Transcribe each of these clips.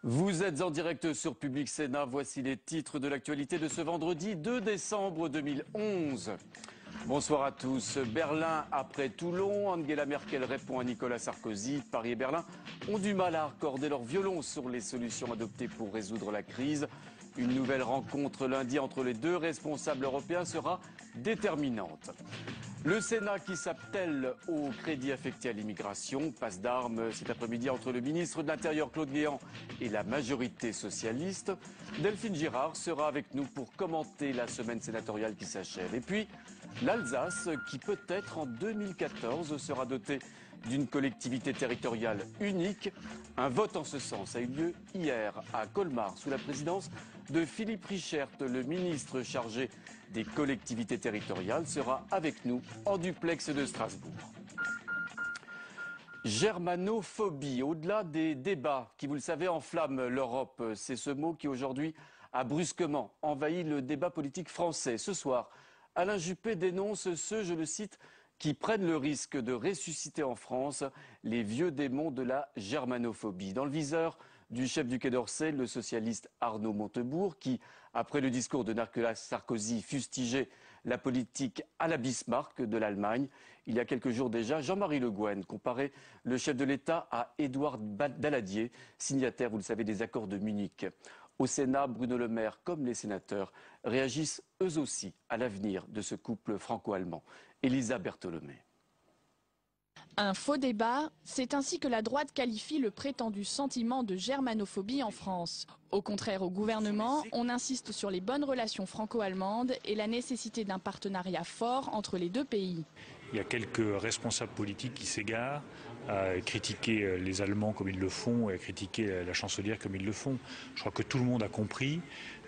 Vous êtes en direct sur Public Sénat. Voici les titres de l'actualité de ce vendredi 2 décembre 2011. Bonsoir à tous. Berlin après Toulon. Angela Merkel répond à Nicolas Sarkozy. Paris et Berlin ont du mal à accorder leur violon sur les solutions adoptées pour résoudre la crise. Une nouvelle rencontre lundi entre les deux responsables européens sera déterminante. Le Sénat qui s'attelle au crédit affecté à l'immigration, passe d'armes cet après-midi entre le ministre de l'Intérieur Claude Guéant et la majorité socialiste. Delphine Girard sera avec nous pour commenter la semaine sénatoriale qui s'achève. Et puis l'Alsace qui peut-être en 2014 sera dotée d'une collectivité territoriale unique. Un vote en ce sens a eu lieu hier à Colmar sous la présidence de Philippe Richert. Le ministre chargé des collectivités territoriales sera avec nous en duplex de Strasbourg. Germanophobie, au-delà des débats qui, vous le savez, enflamment l'Europe, c'est ce mot qui aujourd'hui a brusquement envahi le débat politique français. Ce soir, Alain Juppé dénonce ceux, je le cite, qui prennent le risque de ressusciter en France les vieux démons de la germanophobie. Dans le viseur du chef du Quai d'Orsay, le socialiste Arnaud Montebourg, qui, après le discours de Nicolas Sarkozy, fustigeait la politique à la Bismarck de l'Allemagne. Il y a quelques jours déjà, Jean-Marie Le Guen comparait le chef de l'État à Édouard Daladier, signataire, vous le savez, des accords de Munich. Au Sénat, Bruno Le Maire, comme les sénateurs, réagissent eux aussi à l'avenir de ce couple franco-allemand. Elisa Bertholomé. Un faux débat, c'est ainsi que la droite qualifie le prétendu sentiment de germanophobie en France. Au contraire, au gouvernement, on insiste sur les bonnes relations franco-allemandes et la nécessité d'un partenariat fort entre les deux pays. Il y a quelques responsables politiques qui s'égarent à critiquer les Allemands comme ils le font et à critiquer la chancelière comme ils le font. Je crois que tout le monde a compris,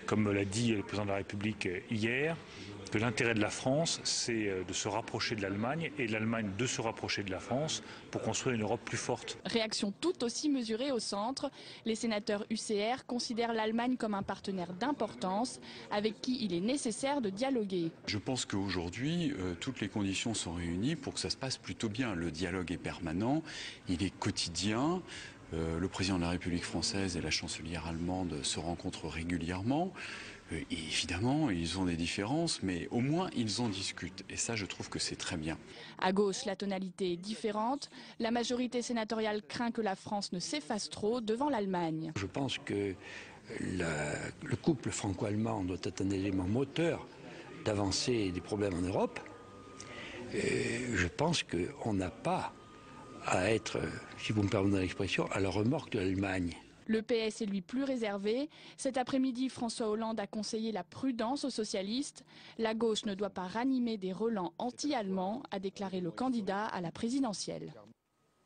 comme l'a dit le président de la République hier, que l'intérêt de la France, c'est de se rapprocher de l'Allemagne et l'Allemagne de se rapprocher de la France pour construire une Europe plus forte. Réaction tout aussi mesurée au centre. Les sénateurs UCR considèrent l'Allemagne comme un partenaire d'importance avec qui il est nécessaire de dialoguer. Je pense qu'aujourd'hui, toutes les conditions sont réunies pour que ça se passe plutôt bien. Le dialogue est permanent, il est quotidien. Le président de la République française et la chancelière allemande se rencontrent régulièrement. Et évidemment, ils ont des différences, mais au moins ils en discutent. Et ça, je trouve que c'est très bien. À gauche, la tonalité est différente. La majorité sénatoriale craint que la France ne s'efface trop devant l'Allemagne. Je pense que le couple franco-allemand doit être un élément moteur d'avancer des problèmes en Europe. Et je pense qu'on n'a pas à être, si vous me permettez l'expression, à la remorque de l'Allemagne. Le PS est lui plus réservé. Cet après-midi, François Hollande a conseillé la prudence aux socialistes. La gauche ne doit pas ranimer des relents anti-allemands, a déclaré le candidat à la présidentielle.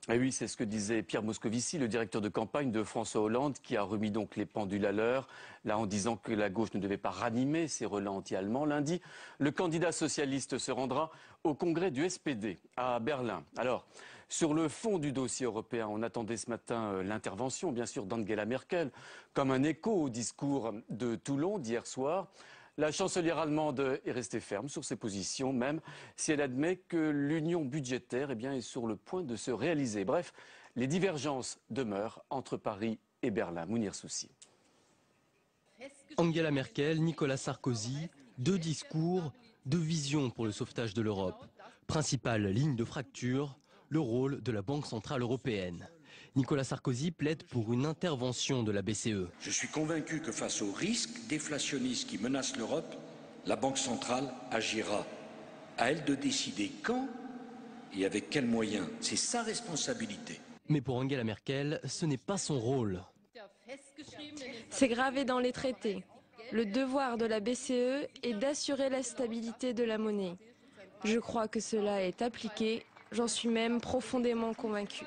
Et oui, c'est ce que disait Pierre Moscovici, le directeur de campagne de François Hollande, qui a remis donc les pendules à l'heure, là en disant que la gauche ne devait pas ranimer ces relents anti-allemands. Lundi, le candidat socialiste se rendra au congrès du SPD à Berlin. Alors, sur le fond du dossier européen, on attendait ce matin l'intervention, bien sûr, d'Angela Merkel, comme un écho au discours de Toulon d'hier soir. La chancelière allemande est restée ferme sur ses positions, même si elle admet que l'union budgétaire est sur le point de se réaliser. Bref, les divergences demeurent entre Paris et Berlin. Mounir Soussi. Angela Merkel, Nicolas Sarkozy, deux discours, deux visions pour le sauvetage de l'Europe. Principale ligne de fracture, le rôle de la Banque centrale européenne. Nicolas Sarkozy plaide pour une intervention de la BCE. Je suis convaincu que face aux risques déflationnistes qui menacent l'Europe, la Banque centrale agira. À elle de décider quand et avec quels moyens. C'est sa responsabilité. Mais pour Angela Merkel, ce n'est pas son rôle. C'est gravé dans les traités. Le devoir de la BCE est d'assurer la stabilité de la monnaie. Je crois que cela est appliqué. J'en suis même profondément convaincu.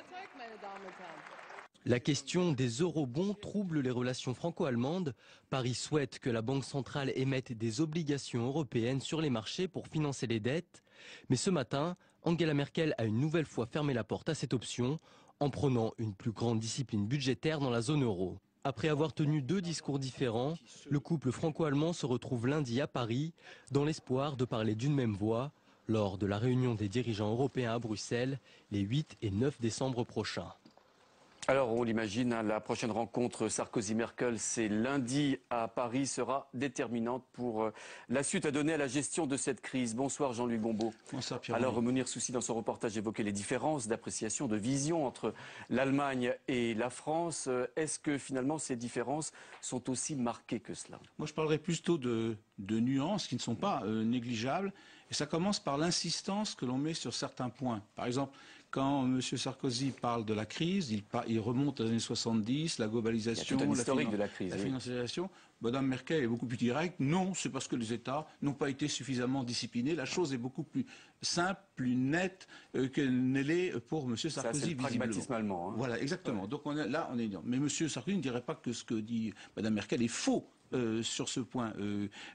La question des eurobonds trouble les relations franco-allemandes. Paris souhaite que la Banque centrale émette des obligations européennes sur les marchés pour financer les dettes. Mais ce matin, Angela Merkel a une nouvelle fois fermé la porte à cette option en prônant une plus grande discipline budgétaire dans la zone euro. Après avoir tenu deux discours différents, le couple franco-allemand se retrouve lundi à Paris dans l'espoir de parler d'une même voix lors de la réunion des dirigeants européens à Bruxelles les 8 et 9 décembre prochains. Alors, on l'imagine, hein, la prochaine rencontre Sarkozy-Merkel, c'est lundi à Paris, sera déterminante pour la suite à donner à la gestion de cette crise. Bonsoir Jean-Louis Gombault. Bonsoir Pierre. Alors, Mounir Soussi, dans son reportage, évoquait les différences d'appréciation, de vision entre l'Allemagne et la France. Est-ce que finalement ces différences sont aussi marquées que cela? Moi, je parlerais plutôt de nuances qui ne sont pas négligeables. Et ça commence par l'insistance que l'on met sur certains points. Par exemple, quand M. Sarkozy parle de la crise, il remonte aux années 70, la globalisation, la financiarisation. Mme Merkel est beaucoup plus directe. Non, c'est parce que les États n'ont pas été suffisamment disciplinés. La chose est beaucoup plus simple, plus nette qu'elle ne l'est pour M. Sarkozy. C'est le pragmatisme allemand. Hein. Voilà, exactement. Donc on est. Mais M. Sarkozy ne dirait pas que ce que dit Mme Merkel est faux. Sur ce point,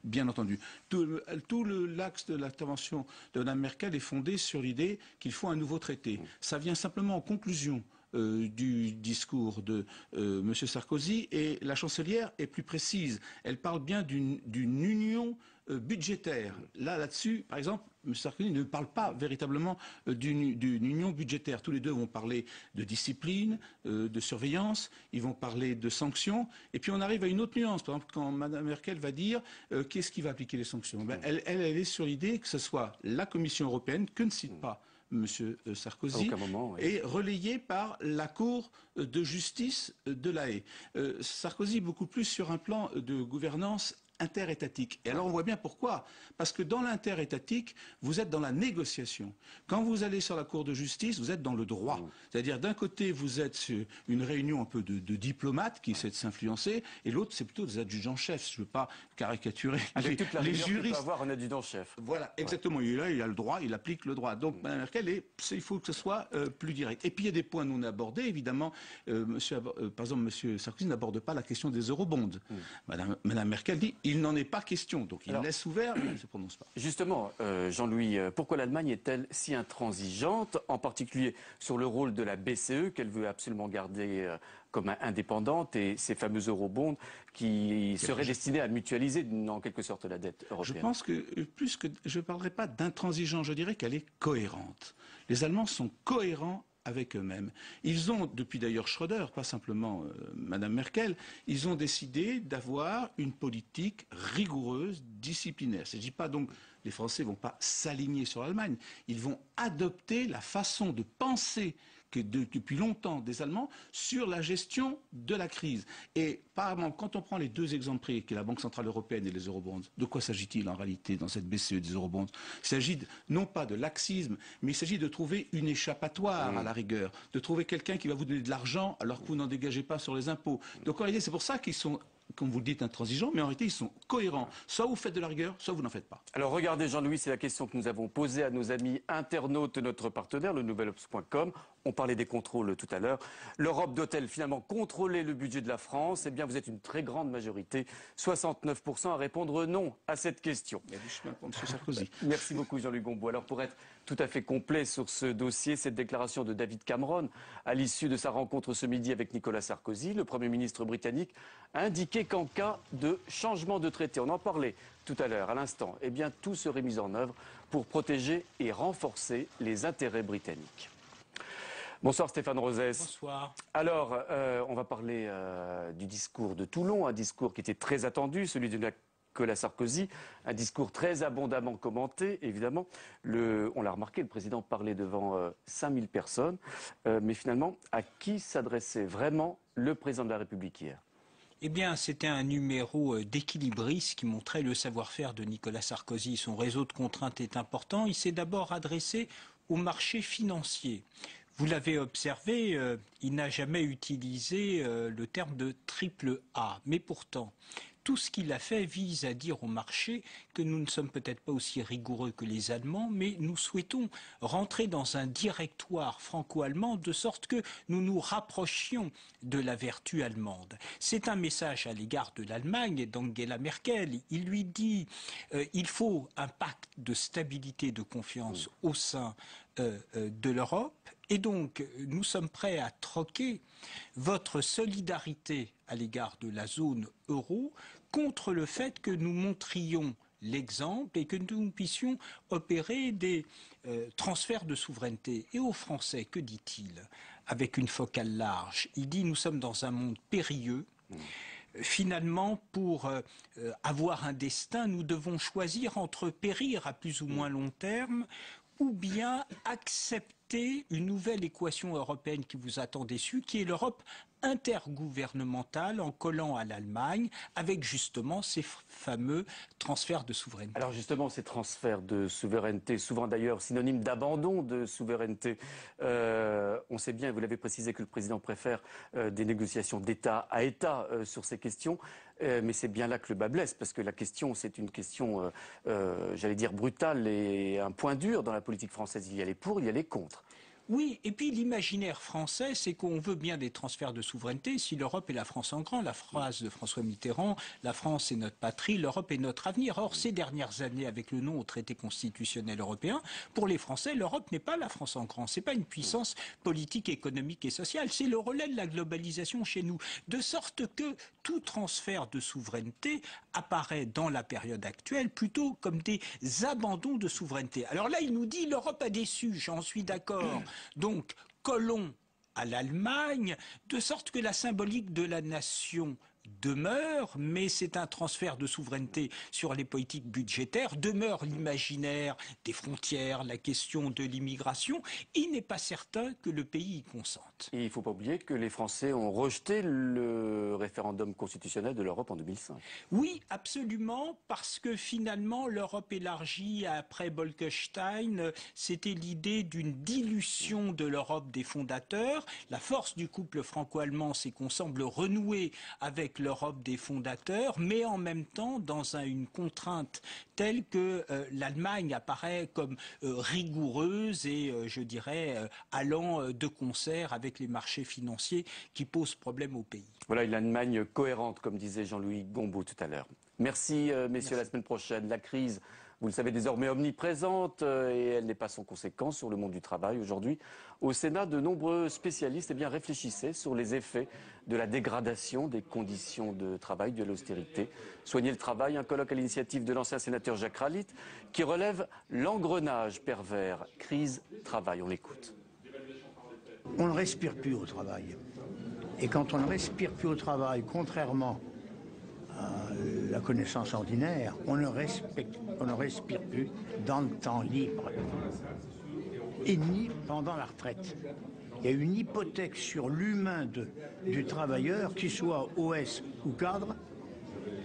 bien entendu. Tout l'axe de l'intervention de Mme Merkel est fondé sur l'idée qu'il faut un nouveau traité. Ça vient simplement en conclusion du discours de M. Sarkozy, et la chancelière est plus précise. Elle parle bien d'une union budgétaire. Là-dessus, par exemple, M. Sarkozy ne parle pas véritablement d'une union budgétaire. Tous les deux vont parler de discipline, de surveillance, ils vont parler de sanctions, et puis on arrive à une autre nuance. Par exemple, quand Mme Merkel va dire qu'est-ce qui va appliquer les sanctions, elle est sur l'idée que ce soit la Commission européenne, que ne cite pas M. Sarkozy, et relayé par la Cour de justice de La Haye. Sarkozy est beaucoup plus sur un plan de gouvernance interétatique. Et alors on voit bien pourquoi. Parce que dans l'interétatique, vous êtes dans la négociation. Quand vous allez sur la Cour de justice, vous êtes dans le droit. C'est-à-dire d'un côté, vous êtes sur une réunion un peu de diplomates qui essaient de s'influencer, et l'autre, c'est plutôt des adjudants-chefs. Je ne veux pas caricaturer les juristes. Peut avoir un adjudant-chef. Voilà, exactement. Il est là, il a le droit, il applique le droit. Donc Mme Merkel, il faut que ce soit plus direct. Et puis il y a des points non abordés, évidemment. Par exemple, M. Sarkozy n'aborde pas la question des eurobonds. Mme Merkel dit il n'en est pas question. Donc il laisse ouvert, mais il ne se prononce pas. Justement, Jean-Louis, pourquoi l'Allemagne est-elle si intransigeante, en particulier sur le rôle de la BCE, qu'elle veut absolument garder comme indépendante, et ces fameux eurobonds qui seraient destinés à mutualiser en quelque sorte la dette européenne? Je pense que plus que je ne parlerai pas d'intransigeance, je dirais qu'elle est cohérente. Les Allemands sont cohérents avec eux-mêmes. Ils ont, depuis d'ailleurs Schröder, pas simplement Mme Merkel, ils ont décidé d'avoir une politique rigoureuse, disciplinaire. Il ne s'agit pas donc, les Français ne vont pas s'aligner sur l'Allemagne, ils vont adopter la façon de penser depuis longtemps des Allemands sur la gestion de la crise. Et par exemple, quand on prend les deux exemples pris, qui est la Banque Centrale Européenne et les eurobonds, de quoi s'agit-il en réalité dans cette BCE des eurobonds? Il s'agit non pas de laxisme, mais il s'agit de trouver une échappatoire à la rigueur, de trouver quelqu'un qui va vous donner de l'argent alors que vous n'en dégagez pas sur les impôts. Donc en réalité, c'est pour ça qu'ils sont, comme vous le dites, intransigeants, mais en réalité, ils sont cohérents. Soit vous faites de la rigueur, soit vous n'en faites pas. Alors regardez, Jean-Louis, c'est la question que nous avons posée à nos amis internautes de notre partenaire, le nouvelobs.com. On parlait des contrôles tout à l'heure. L'Europe doit-elle finalement contrôler le budget de la France? Eh bien, vous êtes une très grande majorité, 69%, à répondre non à cette question. Il y a du chemin pour M. Sarkozy. Merci beaucoup, Jean-Luc Gombault. Alors, pour être tout à fait complet sur ce dossier, cette déclaration de David Cameron, à l'issue de sa rencontre ce midi avec Nicolas Sarkozy, le Premier ministre britannique a indiqué qu'en cas de changement de traité, on en parlait tout à l'heure, à l'instant, eh bien, tout serait mis en œuvre pour protéger et renforcer les intérêts britanniques. Bonsoir Stéphane Rosès. Bonsoir. Alors, on va parler du discours de Toulon, un discours qui était très attendu, celui de Nicolas Sarkozy, un discours très abondamment commenté, évidemment. On l'a remarqué, le président parlait devant 5000 personnes, mais finalement, à qui s'adressait vraiment le président de la République hier? Eh bien, c'était un numéro d'équilibriste qui montrait le savoir-faire de Nicolas Sarkozy. Son réseau de contraintes est important. Il s'est d'abord adressé au marché financier. Vous l'avez observé, il n'a jamais utilisé le terme de triple A. Mais pourtant, tout ce qu'il a fait vise à dire au marché que nous ne sommes peut-être pas aussi rigoureux que les Allemands, mais nous souhaitons rentrer dans un directoire franco-allemand de sorte que nous nous rapprochions de la vertu allemande. C'est un message à l'égard de l'Allemagne et d'Angela Merkel. Il lui dit il faut un pacte de stabilité et de confiance au sein de l'Europe. Et donc, nous sommes prêts à troquer votre solidarité à l'égard de la zone euro contre le fait que nous montrions l'exemple et que nous puissions opérer des transferts de souveraineté. Et aux Français, que dit-il? avec une focale large. Il dit nous sommes dans un monde périlleux. Finalement, pour avoir un destin, nous devons choisir entre périr à plus ou moins long terme ou bien accepter une nouvelle équation européenne qui vous attend déçu, qui est l'Europe intergouvernementale en collant à l'Allemagne avec justement ces fameux transferts de souveraineté. Alors justement, ces transferts de souveraineté, souvent d'ailleurs synonymes d'abandon de souveraineté, on sait bien, vous l'avez précisé, que le président préfère des négociations d'État à État sur ces questions, mais c'est bien là que le bas blesse, parce que la question, c'est une question, j'allais dire, brutale et un point dur dans la politique française. Il y a les pour, il y a les contre. Oui, et puis l'imaginaire français, c'est qu'on veut bien des transferts de souveraineté si l'Europe et la France en grand. La phrase de François Mitterrand, la France est notre patrie, l'Europe est notre avenir. Or, ces dernières années, avec le non au traité constitutionnel européen, pour les Français, l'Europe n'est pas la France en grand. C'est pas une puissance politique, économique et sociale. C'est le relais de la globalisation chez nous. De sorte que tout transfert de souveraineté apparaît dans la période actuelle plutôt comme des abandons de souveraineté. Alors là, il nous dit l'Europe a déçu, j'en suis d'accord. Donc, collons à l'Allemagne, de sorte que la symbolique de la nation demeure, mais c'est un transfert de souveraineté sur les politiques budgétaires, demeure l'imaginaire des frontières, la question de l'immigration. Il n'est pas certain que le pays y consente. Et il ne faut pas oublier que les Français ont rejeté le référendum constitutionnel de l'Europe en 2005. Oui, absolument, parce que finalement, l'Europe élargie après Bolkestein, c'était l'idée d'une dilution de l'Europe des fondateurs. La force du couple franco-allemand, c'est qu'on semble renouer avec l'Europe des fondateurs, mais en même temps dans une contrainte telle que l'Allemagne apparaît comme rigoureuse et, je dirais, allant de concert avec les marchés financiers qui posent problème au pays. Voilà une Allemagne cohérente, comme disait Jean-Louis Gombault tout à l'heure. Merci, messieurs, à la semaine prochaine. La crise, vous le savez, désormais omniprésente et elle n'est pas sans conséquence sur le monde du travail. Aujourd'hui, au Sénat, de nombreux spécialistes réfléchissaient sur les effets de la dégradation des conditions de travail, de l'austérité. Soigner le travail, un colloque à l'initiative de l'ancien sénateur Jacques Ralit qui relève l'engrenage pervers. Crise, travail, on l'écoute. On ne respire plus au travail. Et quand on ne respire plus au travail, contrairement à la connaissance ordinaire, on ne respire plus dans le temps libre et ni pendant la retraite. Il y a une hypothèque sur l'humain du travailleur, qu'il soit OS ou cadre,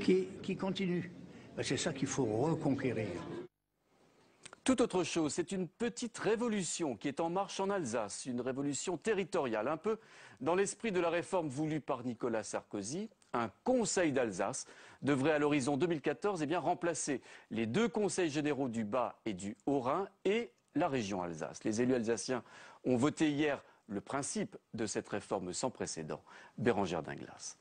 qui continue. C'est ça qu'il faut reconquérir. Tout autre chose, c'est une petite révolution qui est en marche en Alsace, une révolution territoriale, un peu dans l'esprit de la réforme voulue par Nicolas Sarkozy. Un conseil d'Alsace devrait à l'horizon 2014 remplacer les deux conseils généraux du Bas et du Haut-Rhin et la région Alsace. Les élus alsaciens ont voté hier le principe de cette réforme sans précédent. Bérangère Dinglas.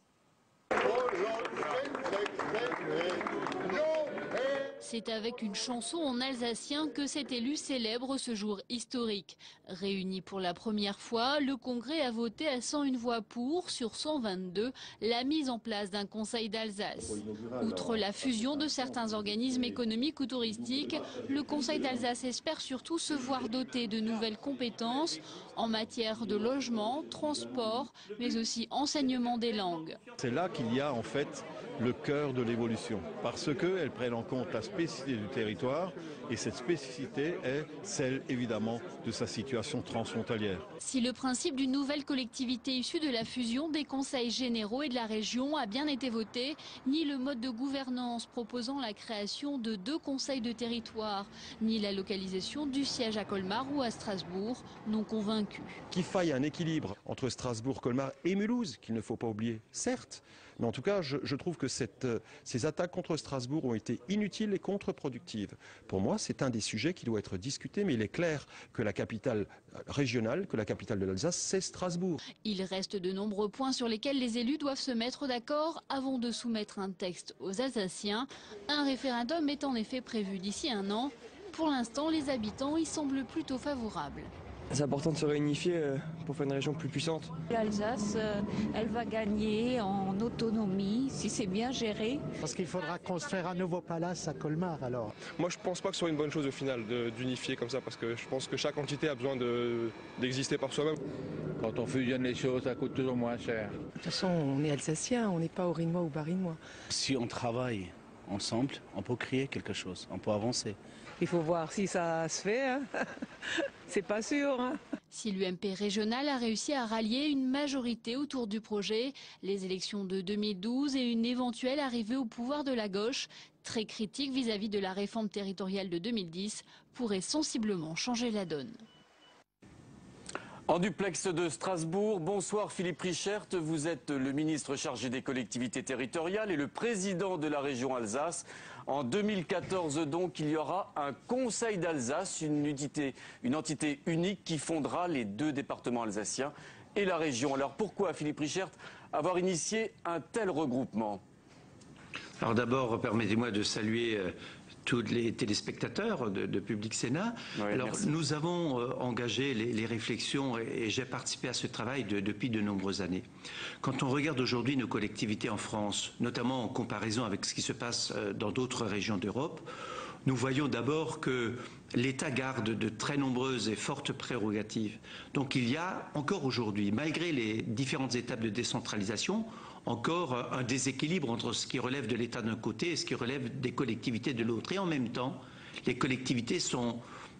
C'est avec une chanson en alsacien que cet élu célèbre ce jour historique. Réuni pour la première fois, le Congrès a voté à 101 voix pour, sur 122, la mise en place d'un conseil d'Alsace. Outre la fusion de certains organismes économiques ou touristiques, le conseil d'Alsace espère surtout se voir doté de nouvelles compétences en matière de logement, transport, mais aussi enseignement des langues. C'est là qu'il y a en fait le cœur de l'évolution, parce qu'elles prennent en compte la spécificité du territoire, et cette spécificité est celle évidemment de sa situation transfrontalière. Si le principe d'une nouvelle collectivité issue de la fusion des conseils généraux et de la région a bien été voté, ni le mode de gouvernance proposant la création de 2 conseils de territoire, ni la localisation du siège à Colmar ou à Strasbourg n'ont convaincu. Qu'il faille un équilibre entre Strasbourg, Colmar et Mulhouse, qu'il ne faut pas oublier, certes, mais en tout cas, je trouve que ces attaques contre Strasbourg ont été inutiles et contre-productives. Pour moi, c'est un des sujets qui doit être discuté, mais il est clair que la capitale régionale, que la capitale de l'Alsace, c'est Strasbourg. Il reste de nombreux points sur lesquels les élus doivent se mettre d'accord avant de soumettre un texte aux Alsaciens. Un référendum est en effet prévu d'ici 1 an. Pour l'instant, les habitants y semblent plutôt favorables. C'est important de se réunifier pour faire une région plus puissante. L'Alsace, elle va gagner en autonomie si c'est bien géré. Parce qu'il faudra construire un nouveau palace à Colmar alors. Moi je pense pas que ce soit une bonne chose au final d'unifier comme ça parce que je pense que chaque entité a besoin d'exister par soi-même. Quand on fusionne les choses, ça coûte toujours moins cher. De toute façon, on est alsacien, on n'est pas orinois ou barinois. Si on travaille ensemble, on peut créer quelque chose, on peut avancer. Il faut voir si ça se fait, hein. C'est pas sûr. Hein. Si l'UMP régional a réussi à rallier une majorité autour du projet, les élections de 2012 et une éventuelle arrivée au pouvoir de la gauche, très critique vis-à-vis de la réforme territoriale de 2010, pourraient sensiblement changer la donne. En duplex de Strasbourg, bonsoir Philippe Richert, vous êtes le ministre chargé des collectivités territoriales et le président de la région Alsace. En 2014 donc, il y aura un Conseil d'Alsace, une entité unique qui fondera les deux départements alsaciens et la région. Alors pourquoi Philippe Richert avoir initié un tel regroupement? Alors d'abord, permettez-moi de saluer tous les téléspectateurs de Public Sénat. Oui, alors merci. nous avons engagé les réflexions et j'ai participé à ce travail depuis de nombreuses années. Quand on regarde aujourd'hui nos collectivités en France, notamment en comparaison avec ce qui se passe dans d'autres régions d'Europe, nous voyons d'abord que l'État garde de très nombreuses et fortes prérogatives. Donc il y a encore aujourd'hui, malgré les différentes étapes de décentralisation, encore un déséquilibre entre ce qui relève de l'État d'un côté et ce qui relève des collectivités de l'autre. Et en même temps, les collectivités sont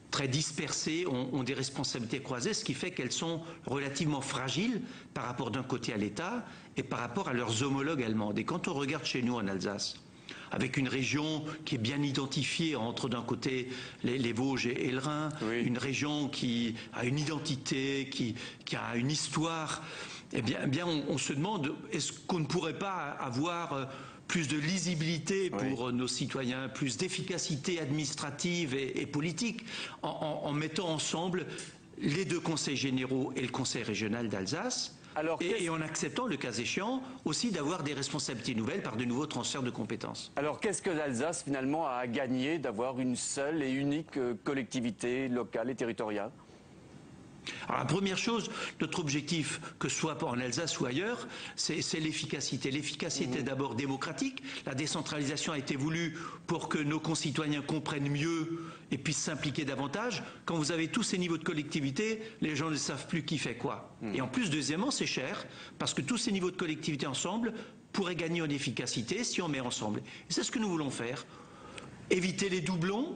très dispersées, ont des responsabilités croisées, ce qui fait qu'elles sont relativement fragiles par rapport d'un côté à l'État et par rapport à leurs homologues allemandes. Et quand on regarde chez nous en Alsace, avec une région qui est bien identifiée entre d'un côté les Vosges et le Rhin, oui. Une région qui a une identité, qui a une histoire, eh bien on se demande, est-ce qu'on ne pourrait pas avoir plus de lisibilité pour oui. Nos citoyens, plus d'efficacité administrative et politique en mettant ensemble les deux conseils généraux et le conseil régional d'Alsace. Et en acceptant, le cas échéant, aussi d'avoir des responsabilités nouvelles par de nouveaux transferts de compétences. Alors qu'est-ce que l'Alsace finalement a à gagner d'avoir une seule et unique collectivité locale et territoriale ? Alors, la première chose, notre objectif, que ce soit en Alsace ou ailleurs, c'est l'efficacité. L'efficacité d'abord démocratique. La décentralisation a été voulue pour que nos concitoyens comprennent mieux et puissent s'impliquer davantage. Quand vous avez tous ces niveaux de collectivité, les gens ne savent plus qui fait quoi. Et en plus, deuxièmement, c'est cher, parce que tous ces niveaux de collectivité ensemble pourraient gagner en efficacité si on met ensemble. Et c'est ce que nous voulons faire. Éviter les doublons,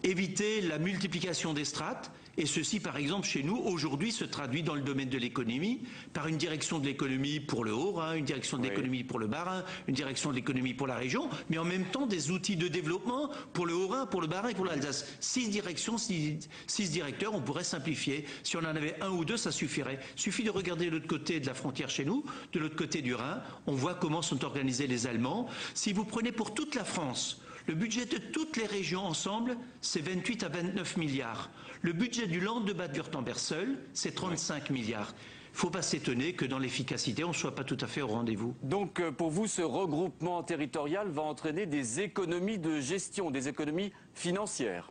éviter la multiplication des strates. Et ceci, par exemple, chez nous, aujourd'hui, se traduit dans le domaine de l'économie par une direction de l'économie pour le Haut-Rhin, une direction de l'économie pour le Bas-Rhin, une direction de l'économie pour la région, mais en même temps des outils de développement pour le Haut-Rhin, pour le Bas-Rhin et pour l'Alsace. 6 directions, 6 directeurs, on pourrait simplifier. Si on en avait un ou deux, ça suffirait. Il suffit de regarder de l'autre côté de la frontière chez nous, de l'autre côté du Rhin, on voit comment sont organisés les Allemands. Si vous prenez pour toute la France, le budget de toutes les régions ensemble, c'est 28 à 29 milliards. Le budget du Land de Bade-Wurtemberg seul, c'est 35 milliards. Il ne faut pas s'étonner que dans l'efficacité, on ne soit pas tout à fait au rendez-vous. Donc pour vous, ce regroupement territorial va entraîner des économies de gestion, des économies financières?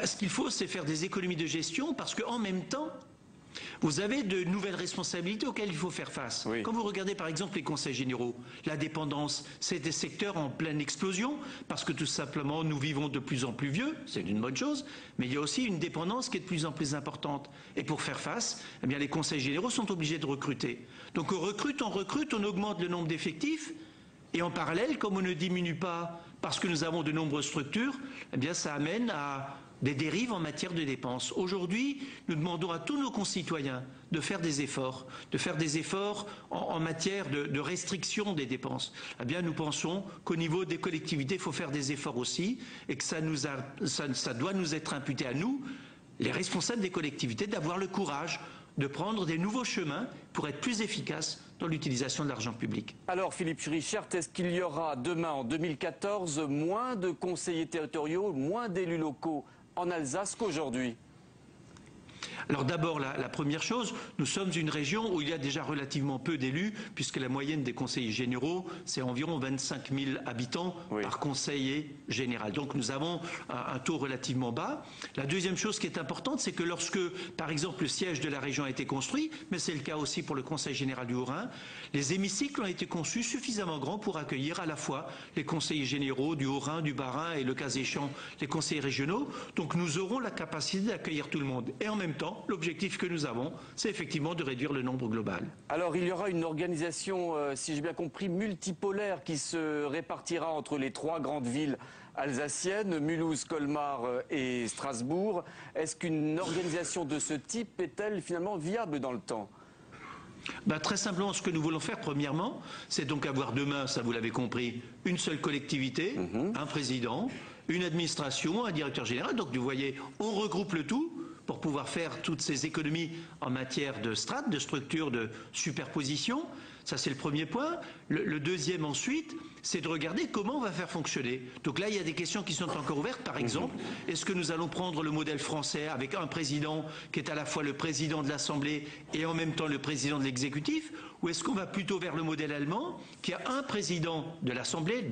Ce qu'il faut, c'est faire des économies de gestion parce qu'en même temps, vous avez de nouvelles responsabilités auxquelles il faut faire face. Oui. Quand vous regardez par exemple les conseils généraux, la dépendance, c'est des secteurs en pleine explosion parce que tout simplement nous vivons de plus en plus vieux, c'est une bonne chose, mais il y a aussi une dépendance qui est de plus en plus importante. Et pour faire face, eh bien, les conseils généraux sont obligés de recruter. Donc on recrute, on augmente le nombre d'effectifs et en parallèle, comme on ne diminue pas parce que nous avons de nombreuses structures, eh bien ça amène à des dérives en matière de dépenses. Aujourd'hui, nous demandons à tous nos concitoyens de faire des efforts en matière de restriction des dépenses. Eh bien, nous pensons qu'au niveau des collectivités, il faut faire des efforts aussi et que ça doit nous être imputé à nous, les responsables des collectivités, d'avoir le courage de prendre des nouveaux chemins pour être plus efficaces dans l'utilisation de l'argent public. Alors Philippe Richert, est-ce qu'il y aura demain, en 2014, moins de conseillers territoriaux, moins d'élus locaux en Alsace qu'aujourd'hui? Alors d'abord, la première chose, nous sommes une région où il y a déjà relativement peu d'élus, puisque la moyenne des conseillers généraux, c'est environ 25 000 habitants par conseiller général. Donc nous avons un taux relativement bas. La deuxième chose qui est importante, c'est que lorsque, par exemple, le siège de la région a été construit, mais c'est le cas aussi pour le Conseil général du Haut-Rhin, les hémicycles ont été conçus suffisamment grands pour accueillir à la fois les conseillers généraux du Haut-Rhin, du Bas-Rhin et le cas échéant les conseillers régionaux. Donc nous aurons la capacité d'accueillir tout le monde. Et en même temps, l'objectif que nous avons, c'est effectivement de réduire le nombre global. Alors il y aura une organisation, si j'ai bien compris, multipolaire qui se répartira entre les 3 grandes villes alsaciennes, Mulhouse, Colmar et Strasbourg. Est-ce qu'une organisation de ce type est-elle finalement viable dans le temps ? Très simplement, ce que nous voulons faire, premièrement, c'est donc avoir demain, ça vous l'avez compris, une seule collectivité, un président, une administration, un directeur général. Donc vous voyez, on regroupe le tout pour pouvoir faire toutes ces économies en matière de strates, de structures, de superposition. Ça, c'est le premier point. Le deuxième, ensuite, c'est de regarder comment on va faire fonctionner. Donc là, il y a des questions qui sont encore ouvertes. Par exemple, est-ce que nous allons prendre le modèle français avec un président qui est à la fois le président de l'Assemblée et en même temps le président de l'exécutif, ou est-ce qu'on va plutôt vers le modèle allemand qui a un président de l'Assemblée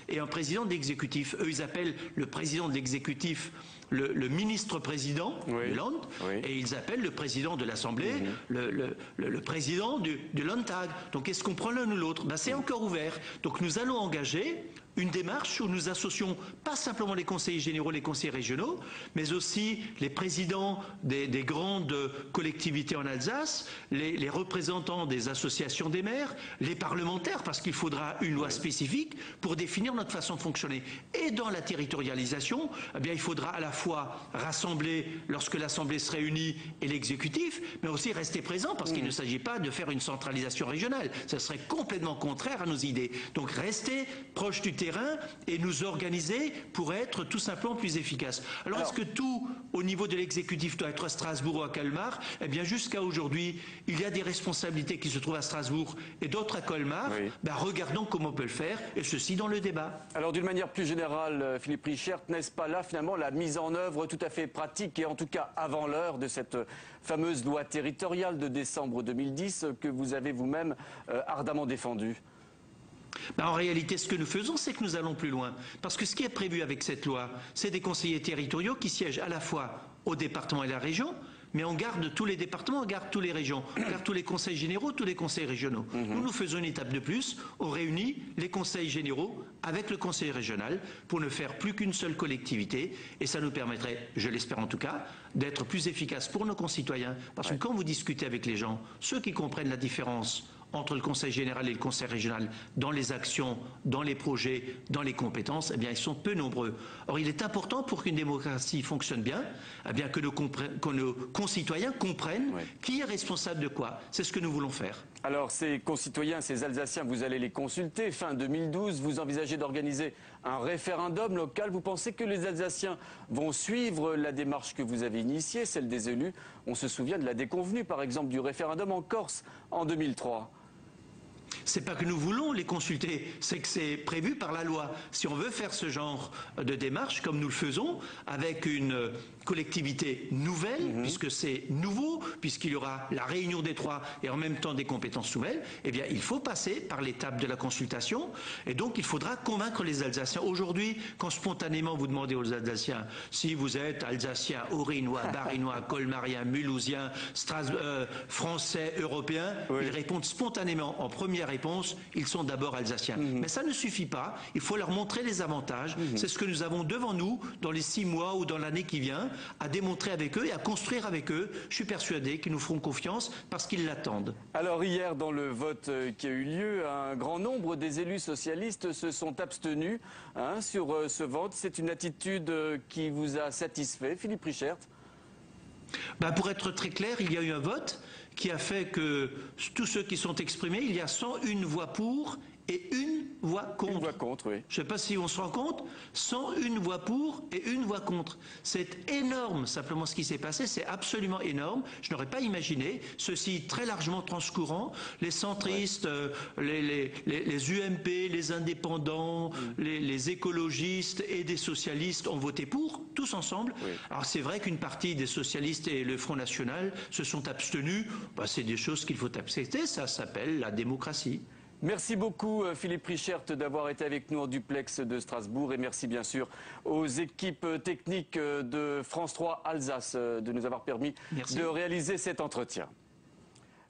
et un président de l'exécutif? Eux, ils appellent le président de l'exécutif le ministre-président du Land, et ils appellent le président de l'Assemblée le président du Landtag. Donc est-ce qu'on prend l'un ou l'autre? C'est encore ouvert. Donc nous allons engager une démarche où nous associons pas simplement les conseillers généraux, les conseillers régionaux, mais aussi les présidents des grandes collectivités en Alsace, les représentants des associations des maires, les parlementaires, parce qu'il faudra une loi spécifique pour définir notre façon de fonctionner. Et dans la territorialisation, il faudra à la fois rassembler lorsque l'Assemblée se réunit et l'exécutif, mais aussi rester présent, parce qu'il ne s'agit pas de faire une centralisation régionale. Ça serait complètement contraire à nos idées. Donc rester proche du terrain et nous organiser pour être tout simplement plus efficaces. Alors est-ce que tout au niveau de l'exécutif doit être à Strasbourg ou à Colmar? Eh bien jusqu'à aujourd'hui, il y a des responsabilités qui se trouvent à Strasbourg et d'autres à Colmar. Regardons comment on peut le faire, et ceci dans le débat. Alors d'une manière plus générale, Philippe Richert, n'est-ce pas là finalement la mise en œuvre tout à fait pratique et en tout cas avant l'heure de cette fameuse loi territoriale de décembre 2010 que vous avez vous-même ardemment défendue? En réalité, ce que nous faisons, c'est que nous allons plus loin. Parce que ce qui est prévu avec cette loi, c'est des conseillers territoriaux qui siègent à la fois au département et à la région, mais on garde tous les départements, on garde toutes les régions, on garde tous les conseils généraux, tous les conseils régionaux. Nous faisons une étape de plus, on réunit les conseils généraux avec le conseil régional pour ne faire plus qu'une seule collectivité, et ça nous permettrait, je l'espère en tout cas, d'être plus efficace pour nos concitoyens. Parce que quand vous discutez avec les gens, ceux qui comprennent la différence entre le Conseil général et le Conseil régional dans les actions, dans les projets, dans les compétences, ils sont peu nombreux. Or, il est important pour qu'une démocratie fonctionne bien, que nos concitoyens comprennent qui est responsable de quoi. C'est ce que nous voulons faire. Alors, ces concitoyens, ces Alsaciens, vous allez les consulter. Fin 2012, vous envisagez d'organiser un référendum local. Vous pensez que les Alsaciens vont suivre la démarche que vous avez initiée, celle des élus? On se souvient de la déconvenue, par exemple, du référendum en Corse en 2003. C'est pas que nous voulons les consulter, c'est que c'est prévu par la loi. Si on veut faire ce genre de démarche, comme nous le faisons, avec une collectivité nouvelle, puisque c'est nouveau, puisqu'il y aura la réunion des trois et en même temps des compétences nouvelles, il faut passer par l'étape de la consultation, et donc il faudra convaincre les Alsaciens. Aujourd'hui, quand spontanément vous demandez aux Alsaciens si vous êtes Alsacien, Haut-Rhinois, Bas-Rhinois, Colmarien, Mulhousien, Français, Européen, ils répondent spontanément en première réponse, ils sont d'abord Alsaciens. Mais ça ne suffit pas, il faut leur montrer les avantages. C'est ce que nous avons devant nous dans les 6 mois ou dans l'année qui vient, à démontrer avec eux et à construire avec eux. Je suis persuadé qu'ils nous feront confiance parce qu'ils l'attendent. Alors hier, dans le vote qui a eu lieu, un grand nombre des élus socialistes se sont abstenus sur ce vote. C'est une attitude qui vous a satisfait, Philippe Richert? Pour être très clair, il y a eu un vote qui a fait que tous ceux qui sont exprimés, il y a 101 voix pour et 1 voix contre. Une voix contre, oui. Je ne sais pas si on se rend compte, 101 voix pour et une voix contre. C'est énorme, simplement, ce qui s'est passé, c'est absolument énorme. Je n'aurais pas imaginé, ceci très largement transcourant, les centristes, les UMP, les indépendants, les écologistes et des socialistes ont voté pour, tous ensemble. Oui. Alors c'est vrai qu'une partie des socialistes et le Front National se sont abstenus. Bah, c'est des choses qu'il faut accepter, ça s'appelle la démocratie. Merci beaucoup Philippe Richert d'avoir été avec nous en duplex de Strasbourg et merci bien sûr aux équipes techniques de France 3 Alsace de nous avoir permis de réaliser cet entretien.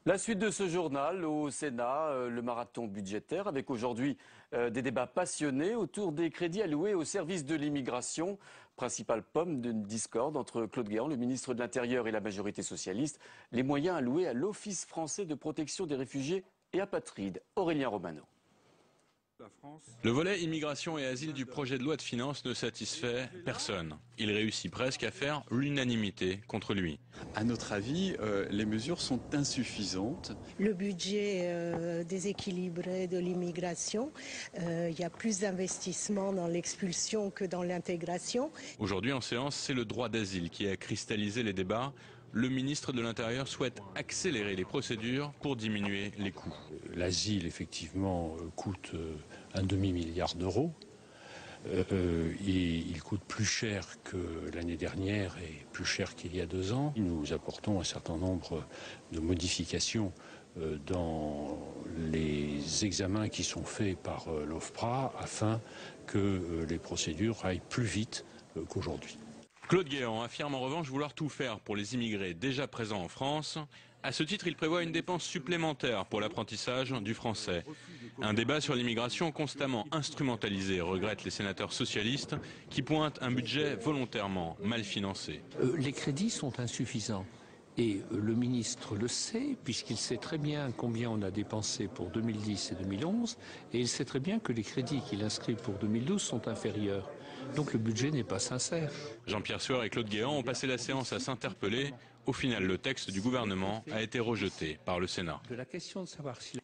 La suite de ce journal au Sénat, le marathon budgétaire avec aujourd'hui des débats passionnés autour des crédits alloués au service de l'immigration. Principale pomme d'une discorde entre Claude Guéant, le ministre de l'Intérieur et la majorité socialiste, les moyens alloués à l'Office français de protection des réfugiés et apatrides. Aurélien Romano. Le volet immigration et asile du projet de loi de finances ne satisfait personne. Il réussit presque à faire l'unanimité contre lui. À notre avis, les mesures sont insuffisantes. Le budget déséquilibré de l'immigration, il y a plus d'investissement dans l'expulsion que dans l'intégration. Aujourd'hui en séance, c'est le droit d'asile qui a cristallisé les débats. Le ministre de l'Intérieur souhaite accélérer les procédures pour diminuer les coûts. L'asile, effectivement, coûte un demi-milliard d'euros. Il coûte plus cher que l'année dernière et plus cher qu'il y a 2 ans. Nous apportons un certain nombre de modifications dans les examens qui sont faits par l'OFPRA afin que les procédures aillent plus vite qu'aujourd'hui. Claude Guéant affirme en revanche vouloir tout faire pour les immigrés déjà présents en France. À ce titre, il prévoit une dépense supplémentaire pour l'apprentissage du français. Un débat sur l'immigration constamment instrumentalisé, regrettent les sénateurs socialistes, qui pointent un budget volontairement mal financé. Les crédits sont insuffisants. Et le ministre le sait, puisqu'il sait très bien combien on a dépensé pour 2010 et 2011, et il sait très bien que les crédits qu'il inscrit pour 2012 sont inférieurs. Donc le budget n'est pas sincère. Jean-Pierre Sueur et Claude Guéant ont passé la séance à s'interpeller. Au final, le texte du gouvernement a été rejeté par le Sénat.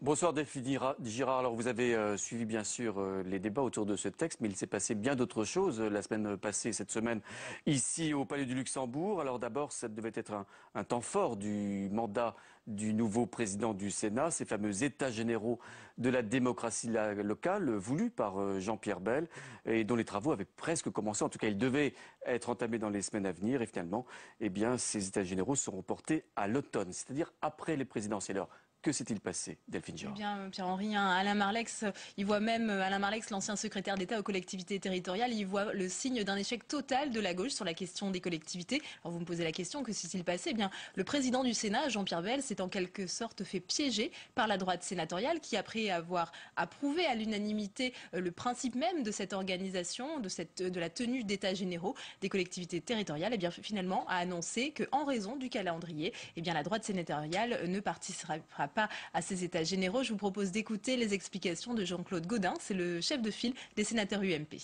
Bonsoir Delphine Girard. Alors vous avez suivi bien sûr les débats autour de ce texte, mais il s'est passé bien d'autres choses la semaine passée, cette semaine, ici au Palais du Luxembourg. Alors d'abord, ça devait être un temps fort du mandat du nouveau président du Sénat, ces fameux états généraux de la démocratie locale, voulus par Jean-Pierre Bel, et dont les travaux avaient presque commencé. En tout cas, ils devaient être entamés dans les semaines à venir. Et finalement, eh bien, ces états généraux seront portés à l'automne, c'est-à-dire après les présidentielles. Alors, que s'est-il passé, Delphine Girard? Eh bien, Pierre-Henri, Alain Marlex, il voit même Alain Marlex, l'ancien secrétaire d'État aux collectivités territoriales, il voit le signe d'un échec total de la gauche sur la question des collectivités. Alors vous me posez la question, que s'est-il passé? Eh bien, le président du Sénat, Jean-Pierre Bel, s'est en quelque sorte fait piéger par la droite sénatoriale qui, après avoir approuvé à l'unanimité le principe même de cette organisation, de la tenue d'états généraux des collectivités territoriales, eh bien, finalement a annoncé qu'en raison du calendrier, eh bien, la droite sénatoriale ne participera pas à ces états généraux. Je vous propose d'écouter les explications de Jean-Claude Gaudin, c'est le chef de file des sénateurs UMP.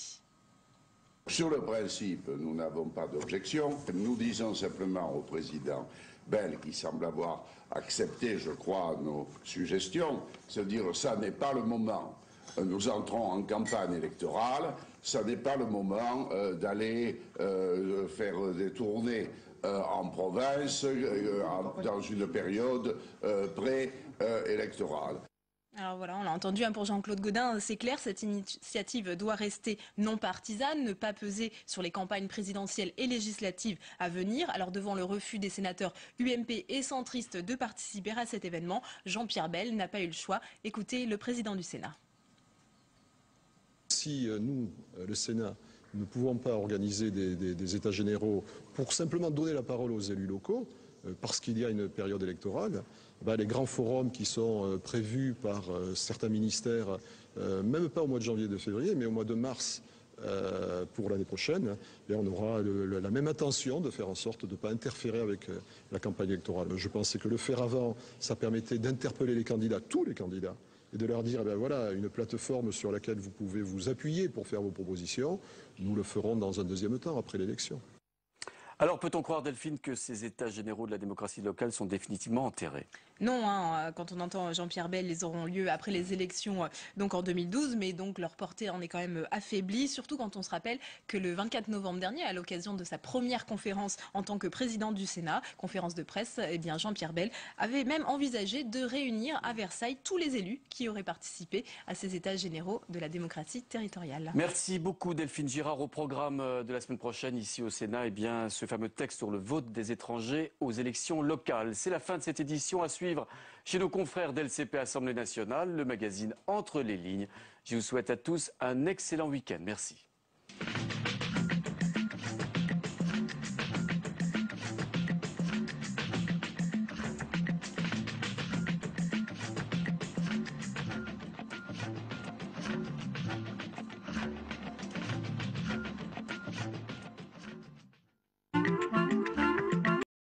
Sur le principe, nous n'avons pas d'objection. Nous disons simplement au président Bel, qui semble avoir accepté, je crois, nos suggestions, c'est dire ça n'est pas le moment. Nous entrons en campagne électorale, ça n'est pas le moment d'aller faire des tournées en province dans une période pré-électorale. Alors voilà, on l'a entendu pour Jean-Claude Gaudin, c'est clair, cette initiative doit rester non partisane, ne pas peser sur les campagnes présidentielles et législatives à venir. Alors devant le refus des sénateurs UMP et centristes de participer à cet événement, Jean-Pierre Bel n'a pas eu le choix. Écoutez le président du Sénat. Si nous, le Sénat, ne pouvons pas organiser des états généraux pour simplement donner la parole aux élus locaux, parce qu'il y a une période électorale, les grands forums qui sont prévus par certains ministères, même pas au mois de janvier et de février, mais au mois de mars pour l'année prochaine, on aura la même intention de faire en sorte de ne pas interférer avec la campagne électorale. Je pensais que le faire avant, ça permettait d'interpeller les candidats, tous les candidats, et de leur dire, voilà, une plateforme sur laquelle vous pouvez vous appuyer pour faire vos propositions. Nous le ferons dans un deuxième temps, après l'élection. Alors peut-on croire, Delphine, que ces états généraux de la démocratie locale sont définitivement enterrés? Non, quand on entend Jean-Pierre Bel, ils auront lieu après les élections donc en 2012, mais donc leur portée en est quand même affaiblie, surtout quand on se rappelle que le 24 novembre dernier, à l'occasion de sa première conférence en tant que président du Sénat, conférence de presse, eh bien Jean-Pierre Bel avait même envisagé de réunir à Versailles tous les élus qui auraient participé à ces états généraux de la démocratie territoriale. Merci beaucoup Delphine Girard. Au programme de la semaine prochaine ici au Sénat, eh bien, ce fameux texte sur le vote des étrangers aux élections locales. C'est la fin de cette édition, à suivre chez nos confrères d'LCP Assemblée nationale, le magazine Entre les lignes. Je vous souhaite à tous un excellent week-end. Merci.